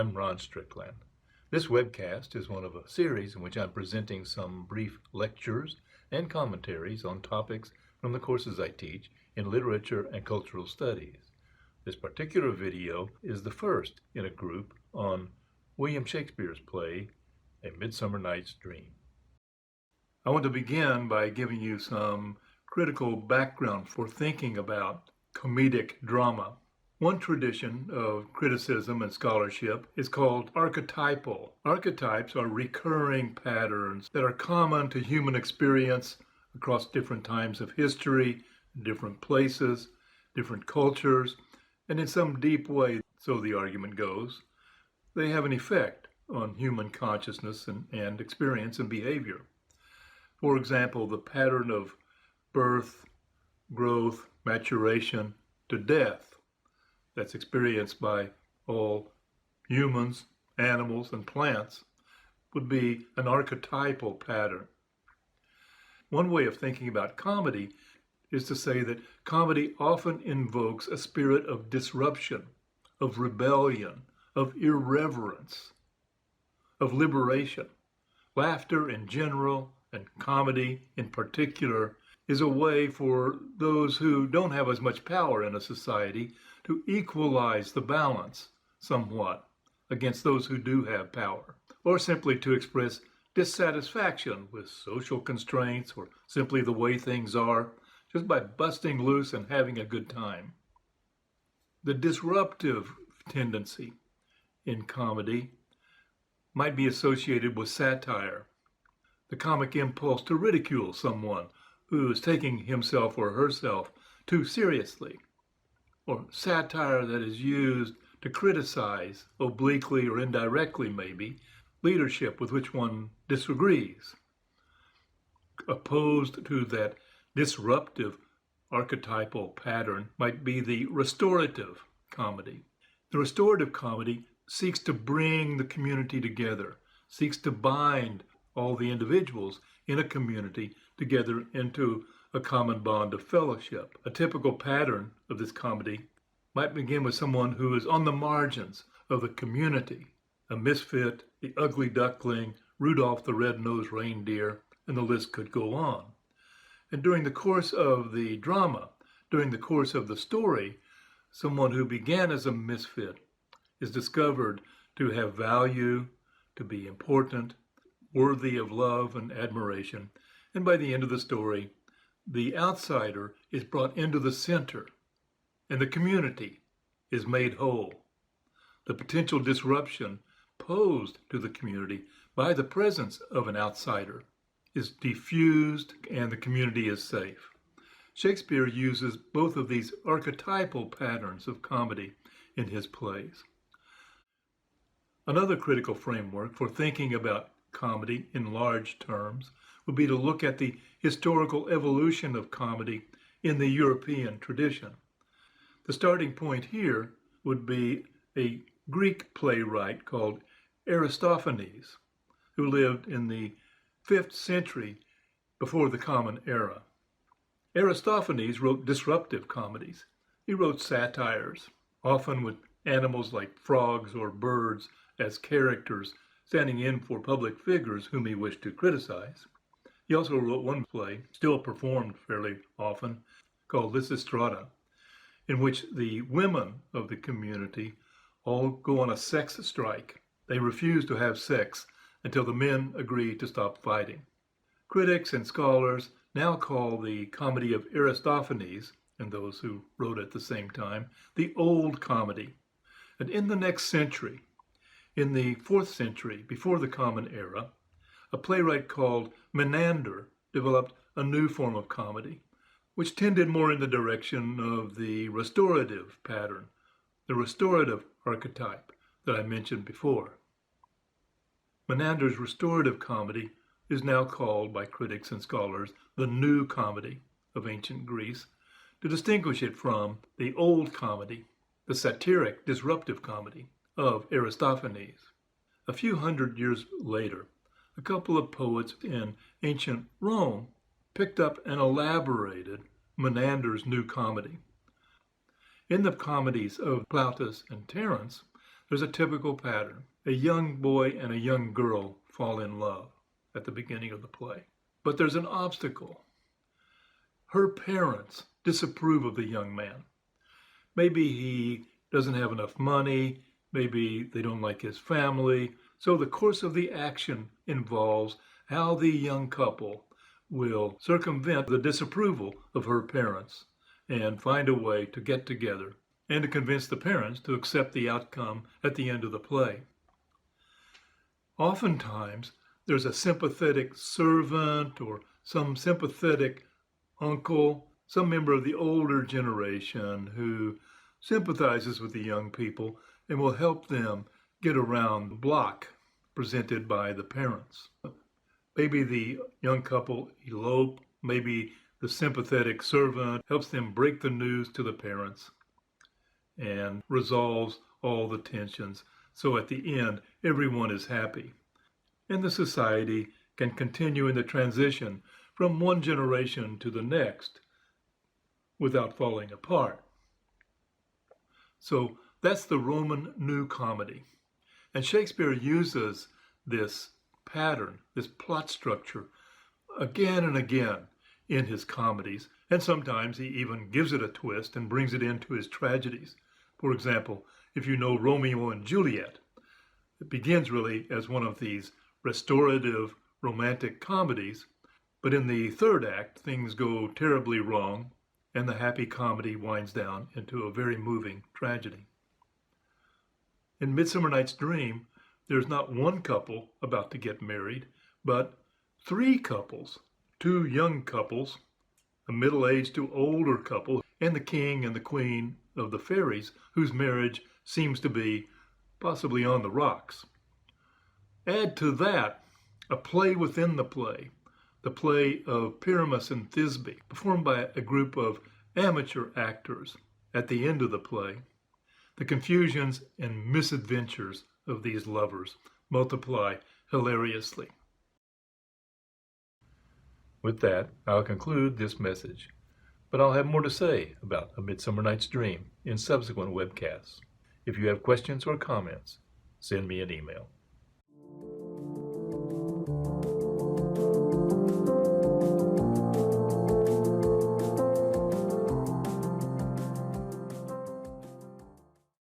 I'm Ron Strickland. This webcast is one of a series in which I'm presenting some brief lectures and commentaries on topics from the courses I teach in literature and cultural studies. This particular video is the first in a group on William Shakespeare's play, A Midsummer Night's Dream. I want to begin by giving you some critical background for thinking about comedic drama. One tradition of criticism and scholarship is called archetypal. Archetypes are recurring patterns that are common to human experience across different times of history, different places, different cultures, and in some deep way, so the argument goes, they have an effect on human consciousness and experience and behavior. For example, the pattern of birth, growth, maturation to death that's experienced by all humans, animals, and plants would be an archetypal pattern. One way of thinking about comedy is to say that comedy often invokes a spirit of disruption, of rebellion, of irreverence, of liberation. Laughter in general and comedy in particular is a way for those who don't have as much power in a society to equalize the balance somewhat against those who do have power, or simply to express dissatisfaction with social constraints or simply the way things are, just by busting loose and having a good time. The disruptive tendency in comedy might be associated with satire, the comic impulse to ridicule someone who is taking himself or herself too seriously, or satire that is used to criticize, obliquely or indirectly maybe, leadership with which one disagrees. Opposed to that disruptive archetypal pattern might be the restorative comedy. The restorative comedy seeks to bring the community together, seeks to bind all the individuals in a community together into a common bond of fellowship. A typical pattern of this comedy might begin with someone who is on the margins of the community, a misfit, the ugly duckling, Rudolph the red-nosed reindeer, and the list could go on. And during the course of the drama, during the course of the story, someone who began as a misfit is discovered to have value, to be important, worthy of love and admiration, and by the end of the story, the outsider is brought into the center, and the community is made whole. The potential disruption posed to the community by the presence of an outsider is diffused, and the community is safe. Shakespeare uses both of these archetypal patterns of comedy in his plays. Another critical framework for thinking about comedy in large terms would be to look at the historical evolution of comedy in the European tradition. The starting point here would be a Greek playwright called Aristophanes, who lived in the 5th century before the Common Era. Aristophanes wrote disruptive comedies. He wrote satires, often with animals like frogs or birds as characters standing in for public figures whom he wished to criticize. He also wrote one play, still performed fairly often, called Lysistrata, in which the women of the community all go on a sex strike. They refuse to have sex until the men agree to stop fighting. Critics and scholars now call the comedy of Aristophanes, and those who wrote at the same time, the old comedy. And in the next century, in the 4th century, before the Common Era, a playwright called Menander developed a new form of comedy, which tended more in the direction of the restorative pattern, the restorative archetype that I mentioned before. Menander's restorative comedy is now called by critics and scholars the new comedy of ancient Greece, to distinguish it from the old comedy, the satiric disruptive comedy of Aristophanes. A few hundred years later, a couple of poets in ancient Rome picked up and elaborated Menander's new comedy. In the comedies of Plautus and Terence, There's a typical pattern. A young boy and a young girl fall in love at the beginning of the play. But there's an obstacle. Her parents disapprove of the young man. Maybe he doesn't have enough money, maybe they don't like his family. So the course of the action involves how the young couple will circumvent the disapproval of her parents and find a way to get together and to convince the parents to accept the outcome at the end of the play. Oftentimes, there's a sympathetic servant or some sympathetic uncle, some member of the older generation who sympathizes with the young people and will help them get around the block presented by the parents. Maybe the young couple elope, maybe the sympathetic servant helps them break the news to the parents and resolves all the tensions. So at the end, everyone is happy. And the society can continue in the transition from one generation to the next without falling apart. So that's the Roman New Comedy. And Shakespeare uses this pattern, this plot structure, again and again in his comedies. And sometimes he even gives it a twist and brings it into his tragedies. For example, if you know Romeo and Juliet, it begins really as one of these restorative romantic comedies, but in the third act, things go terribly wrong, and the happy comedy winds down into a very moving tragedy. In Midsummer Night's Dream, there's not one couple about to get married, but three couples, two young couples, a middle-aged to older couple, and the king and the queen of the fairies, whose marriage seems to be possibly on the rocks. Add to that a play within the play of Pyramus and Thisbe, performed by a group of amateur actors at the end of the play. The confusions and misadventures of these lovers multiply hilariously. With that, I'll conclude this message, but I'll have more to say about A Midsummer Night's Dream in subsequent webcasts. If you have questions or comments, send me an email.